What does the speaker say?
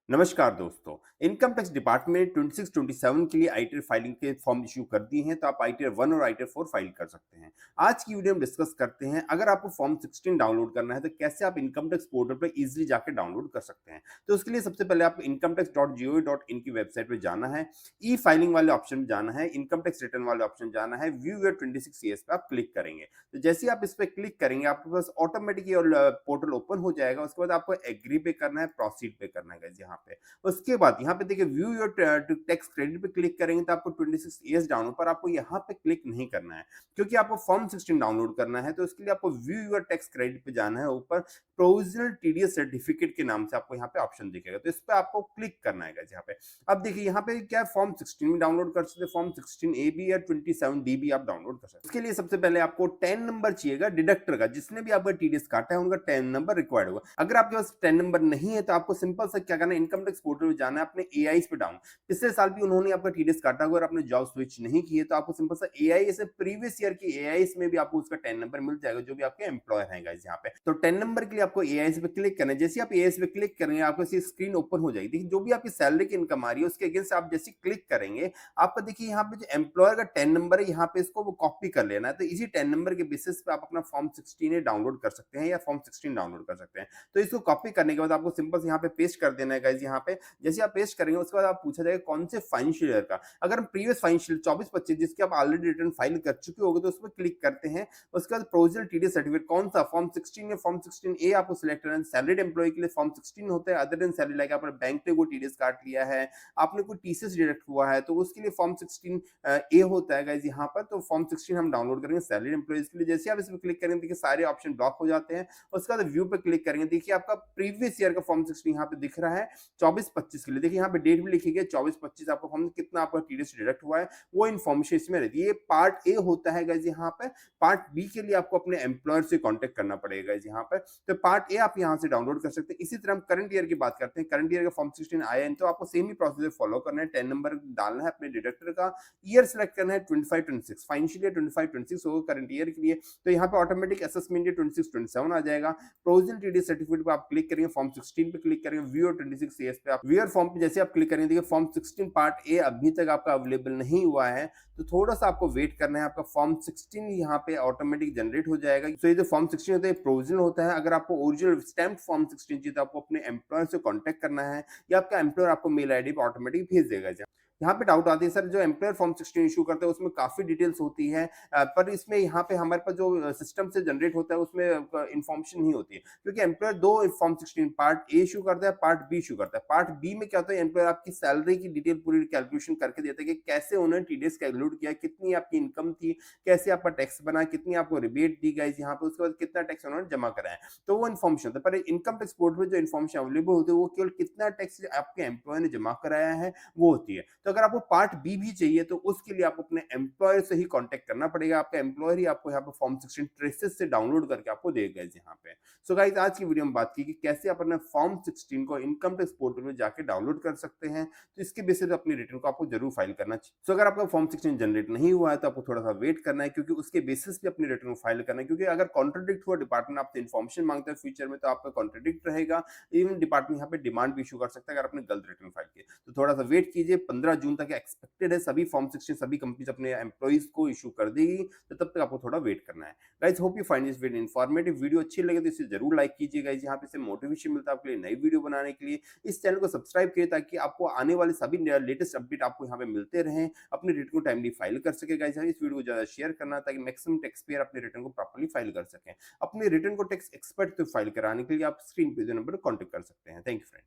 नमस्कार दोस्तों। Income tax department 26-27 के लिए आईटीआर फाइलिंग के फॉर्म इशू कर दिए हैं, तो आप आईटीआर 1 और आईटीआर 4 फाइल कर सकते हैं। आज की वीडियो में डिस्कस करते हैं, अगर आपको फॉर्म 16 डाउनलोड करना है तो कैसे आप इनकम टैक्स पोर्टल पर इजीली जाकर डाउनलोड कर सकते हैं। तो उसके लिए सबसे पहले आप incometax.gov.in की वेबसाइट पे जाना है, ई फाइलिंग वाले ऑप्शन पे जाना है, इनकम टैक्स रिटर्न वाले ऑप्शन जाना है, व्यू योर 26 ईयर्स पे आप क्लिक करेंगे। तो जैसे ही आप इस पे क्लिक करेंगे, आपके पास ऑटोमेटिक ये पोर्टल ओपन हो जाएगा। उसके बाद आपको एग्री पे करना है, प्रोसीड पे करना है गाइस यहाँ पे। उसके बाद यहाँ पे देखिए व्यू योर टैक्स क्रेडिट पे क्लिक करेंगे तो आपको 26 ईयर्स डाउनलोड, पर आपको यहाँ पे क्लिक नहीं करना है क्योंकि आपको फॉर्म 16 डाउनलोड करना है। तो इसके लिए आपको व्यू योर टैक्स क्रेडिट पे जाना है, ऊपर प्रोविजनल टीडीएस सर्टिफिकेट के नाम से आपको यहाँ पे ऑप्शन दिखेगा, तो इस पे आपको क्लिक करना है guys यहाँ पे। अब देखिए यहाँ पे क्या फॉर्म 16 भी डाउनलोड कर सकते हैं, फॉर्म 16 ए भी या 27 डी भी आप डाउनलोड कर सकते हैं। उसके लिए सबसे पहले आपको 10 नंबर चाहिएगा डिडक्टर का, जिसने भी आपका टीडीएस काटा है उनका 10 नंबर रिक्वायर्ड होगा। अगर आपके पास 10 नंबर नहीं है तो आपको सिंपल सा क्या करना है, इनकम टैक्स पोर्टल में जाना है, अपने एआई पे डाउन। पिछले साल भी उन्होंने आपका टीडीएस काटा हुआ और आपने जॉब स्विच नहीं किए तो आपको सिंपल सा एआई से प्रीवियस ईयर की एआई में भी आपको उसका 10 नंबर मिल जाएगा, जो भी आपके एम्प्लॉयर हैं गाइस यहाँ पे। तो 10 नंबर के लिए आपको एआई पे क्लिक करना है। जैसे आप एआई पे क्लिक करेंगे आपको ऐसी स्क्रीन ओपन हो जाएगी। देखिए जो भी आपकी सैलरी की इनकम आ रही है उसके अगेंस्ट आप जैसे क्लिक करेंगे, आपका देखिए यहाँ पे जो एम्प्लॉयर का 10 नंबर है, यहाँ पे इसको वो कॉपी कर लेना है। तो इसी 10 नंबर के बेसिस पे आप अपना फॉर्म 16 डाउनलोड कर सकते हैं या फॉर्म 16 डाउनलोड कर सकते हैं। तो इसको कॉपी करने के बाद आपको सिंपल से यहाँ पे पेस्ट कर देना है गाइस यहाँ पे। जैसे आप पेस्ट करेंगे उसके बाद आप पूछा जाएगा कौन से फाइनेंशियल ईयर का। अगर हम प्रीवियस फाइनेंशियल 24-25 जिसके आप ऑलरेडी रिटर्न फाइल कर चुके होगे तो उसमें क्लिक करते हैं। उसके बाद प्रोविजनल टीडीएस सर्टिफिकेट कौन सा, फॉर्म 16 या फॉर्म 16 ए आपको सिलेक्ट करना है। सैलरीड एम्प्लॉय के लिए फॉर्म 16 होता है, अदर देन सैलरी, लाइक आपने बैंक ने कोई टीडीएस काट लिया है, आपने कोई टीसीएस डिडक्ट हुआ है तो उसके लिए फॉर्म 16 ए होता है गाइस यहाँ पर। तो फॉर्म 16 हम डाउनलोड करेंगे सैलरीड एम्प्लॉयज के लिए। जैसे आप इस पर क्लिक करेंगे देखिए सारे ऑप्शन ब्लॉक हो जाते हैं। उसके बाद व्यू पे क्लिक करेंगे, देखिए आपका प्रीवियस ईयर का फॉर्म 16 यहाँ पे दिख रहा है 24-25 के लिए। देखिए यहाँ पे डेट भी लिखी गई 24-25, आपका फॉर्म कितना आपका टीडीएस डिडक्ट हुआ है वो इन्फॉर्मेशन इसमें रहती है। ये पार्ट ए होता है गाइस यहाँ पे। पार्ट बी के लिए आपको अपने एम्प्लॉयर से कांटेक्ट करना पड़ेगा गाइस यहाँ पर। तो पार्ट ए आप यहाँ से डाउनलोड कर सकते हैं। इसी तरह हम करंट ईयर की बात करते हैं। करंट ईयर का फॉर्म 16 आया है तो आपको सेम ही प्रोसीजर फॉलो करना है। 10 नंबर डालना है अपने डिडक्टर का, ईयर सेलेक्ट करना है 25-26, फाइनेंशियल ईयर 25-26 होगा करंट ईयर के लिए। तो यहाँ पे ऑटोमेटिक असेसमेंट ईयर 26-27 आ जाएगा। प्रोविजनल टीडीएस सर्टिफिकेट पे आप क्लिक करेंगे, फॉर्म 16 पे क्लिक करेंगे, व्यू 26 ईयर्स पे आप व्यूअर फॉर्म पे जैसे आप क्लिक करेंगे देखिए फॉर्म 16 पार्ट ए अभी तक आपका अवेलेबल नहीं हुआ है, तो थोड़ा सा आपको वेट करना है। आपका फॉर्म 16 यहाँ पे ऑटोमेटिक जनरेट हो जाएगा। तो ये जो फॉर्म 16 होता है प्रोविजनल होता है। अगर आपको ओरिजिनल स्टैम्प फॉर्म 16 चाहिए तो आपको अपने एम्प्लॉयर से कांटेक्ट करना है या आपका एम्प्लॉयर आपको मेल आईडी पे ऑटोमेटिक भेज देगा। यहाँ पे डाउट आती है सर, जो एम्प्लॉयर फॉर्म 16 इशू करते हैं उसमें काफी डिटेल्स होती है, पर इसमें यहाँ पे हमारे पास जो सिस्टम से जनरेट होता है उसमें इन्फॉर्मेशन नहीं होती है, क्योंकि एम्प्लॉयर दो फॉर्म 16 पार्ट ए इशू करता है, पार्ट बी इशू करता है। पार्ट बी में क्या होता है, एम्प्लॉयर आपकी सैलरी की डिटेल पूरी कैलकुलेशन करके देता है कि कैसे उन्होंने टीडीएस कैलकुलेट किया, कितनी आपकी इनकम थी, कैसे आपका टैक्स बना, कितनी आपको रिबेट दी गई यहाँ पे, उसके बाद कितना टैक्स उन्होंने जमा कराया। तो वो इन्फॉर्मेशन होता है। पर इनकम टैक्स पोर्टल में जो इन्फॉर्मेशन अवेलेबल होती है वो केवल कितना टैक्स आपके एम्प्लॉयर ने जमा कराया है वो होती है। तो अगर आपको पार्ट बी भी चाहिए तो उसके लिए आपको अपने एम्प्लॉयर से ही कांटेक्ट करना पड़ेगा। आपका एम्प्लॉयर ही आपको यहाँ पे फॉर्म 16 ट्रेसेस से डाउनलोड करके आपको देगा यहाँ पे। सो गाइस आज की वीडियो में बात की कि कैसे आप अपने फॉर्म 16 को इनकम टैक्स पोर्टल में जाके डाउनलोड कर सकते हैं। तो इसके बेसिस पे अपनी रिटर्न को आपको जरूर फाइल करना चाहिए। सो अगर आपका फॉर्म 16 जनरेट नहीं हुआ है तो आपको थोड़ा सा वेट करना है, क्योंकि उसके बेसिस पे अपनी रिटर्न को फाइल करना है। क्योंकि अगर कॉन्ट्रोडिक्ट हुआ डिपार्टमेंट आपसे इन्फॉर्मेशन मांगता है फ्यूचर में तो आपका कॉन्ट्रोडिक्ट रहेगा। इवन डिपार्टमेंट यहाँ पे डिमांड भी इशू कर सकता है अगर आपने गलत रिटर्न फाइल किया। तो थोड़ा सा वेट कीजिए, 15 जून तक एक्सपेक्टेड है सभी फॉर्म 16 सभी कंपनीज अपने एम्प्लॉइज को इशू कर देगी। तो तब तक आपको थोड़ा वेट करना है। Guys hope you find this video informative. Video अच्छी लगे तो इसे जरूर लाइक कीजिए गाइस, यहाँ पे से मोटिवेशन मिलता है आपके लिए नई वीडियो बनाने के लिए। इस चैनल को सब्सक्राइब करिए ताकि आपको आने वाले सभी लेटेस्ट अपडेट आपको यहाँ पे मिलते रहें, अपने रिटर्न को टाइमली फाइल कर सके। गाइस इस वीडियो को ज्यादा शेयर करना ताकि मैक्सिमम टैक्स पेयर अपने रिटर्न को प्रॉपर्ली फाइल कर सकें। अपने रिटर्न को टैक्स एक्सपर्ट से फाइल कराने के लिए आप स्क्रीन पे जो नंबर कॉन्टेक्ट कर सकते हैं। Thank you friend.